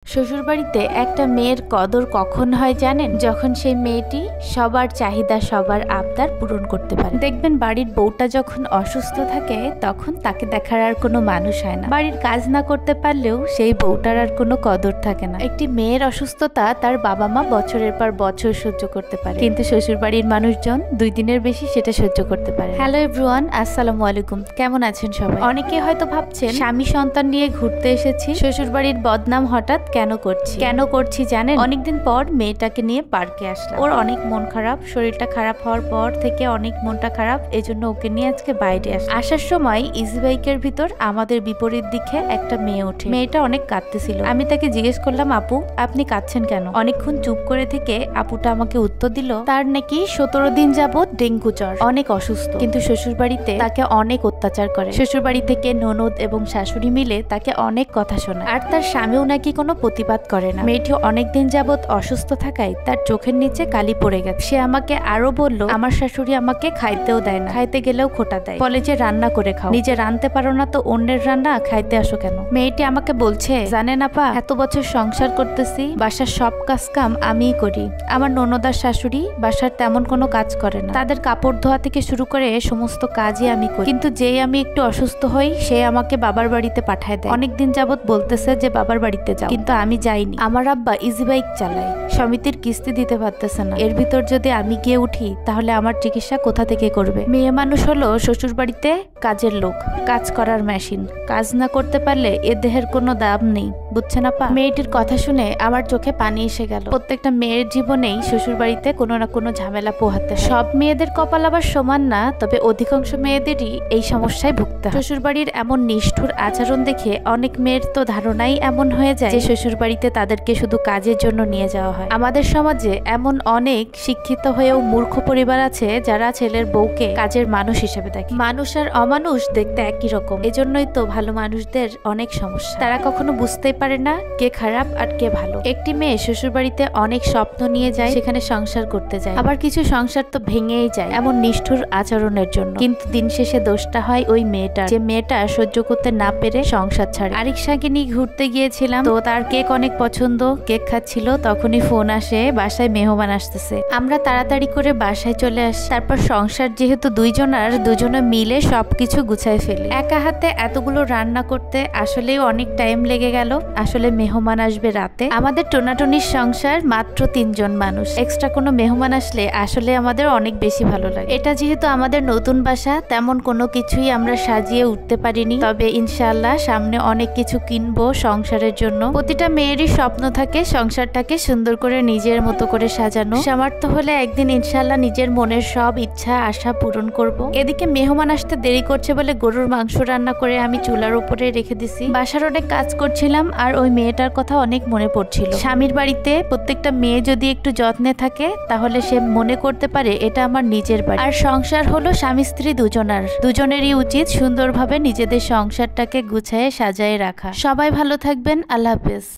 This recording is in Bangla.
শ্বশুরবাড়িতে একটা মেয়ের কদর কখন হয় জানেন? যখন সেই মেয়েটি সবার চাহিদা সবার আবদার পূরণ করতে পারে। দেখবেন বাড়ির বউটা যখন অসুস্থ থাকে তখন তাকে দেখার আর কোনো মানুষ হয় না। বাড়ির কাজ না করতে পারলেও সেই বউটার আর কোনো কদর থাকে না। একটি মেয়ের অসুস্থতা তার বাবা মা বছরের পর বছর সহ্য করতে পারে, কিন্তু শ্বশুরবাড়ির মানুষজন 2 দিনের বেশি সেটা সহ্য করতে পারে। হ্যালো এভরিওয়ান, আসসালামু আলাইকুম। কেমন আছেন সবাই? অনেকে হয়তো ভাবছেন স্বামী সন্তান নিয়ে ঘুরতে এসেছি, শ্বশুরবাড়ির বদনাম হঠাৎ কেন করছি জানেন? অনেকদিন পর মেয়েটাকে নিয়ে পার্কে আসলাম। ওর অনেক মন খারাপ, শরীরটা খারাপ হওয়ার পর থেকে অনেক মনটা খারাপ, এজন্য ওকে নিয়ে আজকে বাইরে আসার সময় ইজি বাইকের ভিতর আমাদের বিপরীত দিকে একটা মেয়ে ওঠে। মেয়েটা অনেক কাঁদতেছিল। আমি তাকে জিজ্ঞেস করলাম, আপু আপনি কাঁদছেন কেন? অনেকক্ষণ চুপ করে থেকে আপুটা আমাকে উত্তর দিল, তার নাকি 17 দিন যাবত ডেঙ্গু জ্বর, অনেক অসুস্থ, কিন্তু শ্বশুর বাড়িতে তাকে অনেক অত্যাচার করে। শ্বশুর বাড়ি থেকে ননদ এবং শাশুড়ি মিলে তাকে অনেক কথা শোনায়, আর তার স্বামীও নাকি কোনো প্রতিবাদ করে না। মেয়েটি অনেকদিন যাবত অসুস্থ থাকায় তার চোখের নিচে কালি পড়ে গেছে। সে আমাকে আরো বলল, আমার শাশুড়ি আমাকে খাইতেও দেয় না, খাইতে গেলেও খোটা দেয়, বলে যে রান্না করে খাও, নিজে রানতে পারো না তো অন্যের রান্না খাইতে আসো কেন? মেয়েটি আমাকে বলছে, জানেন আপা, এত বছর সংসার করতেছি, বাসার সব কাজ কাম আমিই করি, আমার ননদার শাশুড়ি বাসার তেমন কোনো কাজ করে না, তাদের কাপড় ধোয়া থেকে শুরু করে সমস্ত কাজই আমি করি, কিন্তু যেই আমি একটু অসুস্থ হই সে আমাকে বাবার বাড়িতে পাঠায় দেয়। অনেকদিন যাবত বলতেছে যে বাবার বাড়িতে যাও, কিন্তু আমি যাইনি। আমার আব্বা ইজি বাইক চালায়, সমিতির কিস্তি দিতে পারতেছে না, এর ভিতর যদি আমি গিয়ে উঠি তাহলে আমার চিকিৎসা কোথা থেকে করবে? মেয়ে মানুষ হলো শ্বশুর বাড়িতে কাজের লোক, কাজ করার মেশিন, কাজ না করতে পারলে এ দেহের কোনো দাম নেই, বুঝছেন আপা? মেয়েটির কথা শুনে আমার চোখে পানি এসে গেল। প্রত্যেকটা মেয়ের জীবনেই শ্বশুর বাড়িতে কোনো না কোনো ঝামেলা পোহাতে হয়। সব মেয়েদের কপাল আবার সমান না, তবে অধিকাংশ মেয়েদেরই এই সমস্যায় ভুগতে হয়। শ্বশুর বাড়ির এমন নিষ্ঠুর আচরণ দেখে অনেক মেয়ের তো ধারণাই এমন হয়ে যায় যে শ্বশুর বাড়িতে তাদেরকে শুধু কাজের জন্য নিয়ে যাওয়া হয়। আমাদের সমাজে এমন অনেক শিক্ষিত হয়েও মূর্খ পরিবার আছে যারা ছেলের বউকে কাজের মানুষ হিসেবে দেখে। মানুষ আর অমানুষ দেখতে একই রকম, এজন্যই তো ভালো মানুষদের অনেক সমস্যা। তারা কখনো বুঝতেই পারে না কে খারাপ আর কে ভালো। একটি মেয়ে শ্বশুর বাড়িতে অনেক স্বপ্ন নিয়ে যায়, সেখানে সংসার করতে যায়, আবার কিছু সংসার তো ভেঙেই যায় এমন নিষ্ঠুর আচরণের জন্য। কিন্তু দিন শেষে দোষটা হয় ওই মেয়েটার, যে মেয়েটা সহ্য করতে না পেরে সংসার ছাড়ে। আরিকসাকে নিয়ে ঘুরতে গিয়েছিলাম, তো তার কেক অনেক পছন্দ, কেক খাচ্ছিল, তখনই ফোন আসে বাসায় মেহমান আসতেছে। আমরা তাড়াতাড়ি করে বাসায় চলে আসি। তারপর সংসার যেহেতু দুজনে মিলে সবকিছু গুছায় ফেলি। একা হাতে এতগুলো রান্না করতে আসলেই অনেক টাইম লেগে গেল। আসলে মেহমান আসবে রাতে, আমাদের টোনাটনির সংসার, মাত্র 3 জন মানুষ, এক্সট্রা কোনো মেহমান আসলে আসলে আমাদের অনেক বেশি ভালো লাগে। এটা যেহেতু আমাদের নতুন বাসা, তেমন কোনো কিছুই আমরা সাজিয়ে উঠতে পারিনি, তবে ইনশাআল্লাহ সামনে অনেক কিছু কিনবো সংসারের জন্য। প্রতিটা মেয়েরই স্বপ্ন থাকে সংসারটাকে সুন্দর করে নিজের মতো করে সাজানো। সামর্থ্য হলে একদিন ইনশাআল্লাহ নিজের মনের সব ইচ্ছা আশা পূরণ করব। এদিকে মেহমান আসতে দেরি করছে বলে গরুর মাংস রান্না করে আমি চুলার উপরে রেখে দিছি। বাসার অনেক কাজ করছিলাম আর ওই মেয়েটার কথা অনেক মনে পড়ছিল। স্বামীর বাড়িতে প্রত্যেকটা মেয়ে যদি একটু যত্নে থাকে তাহলে সে মনে করতে পারে এটা আমার নিজের বাড়ি। আর সংসার হলো স্বামী স্ত্রী দুজনেরই উচিত সুন্দরভাবে নিজেদের সংসারটাকে গুছায়ে সাজায়ে রাখা। সবাই ভালো থাকবেন, আল্লাহ হাফেজ।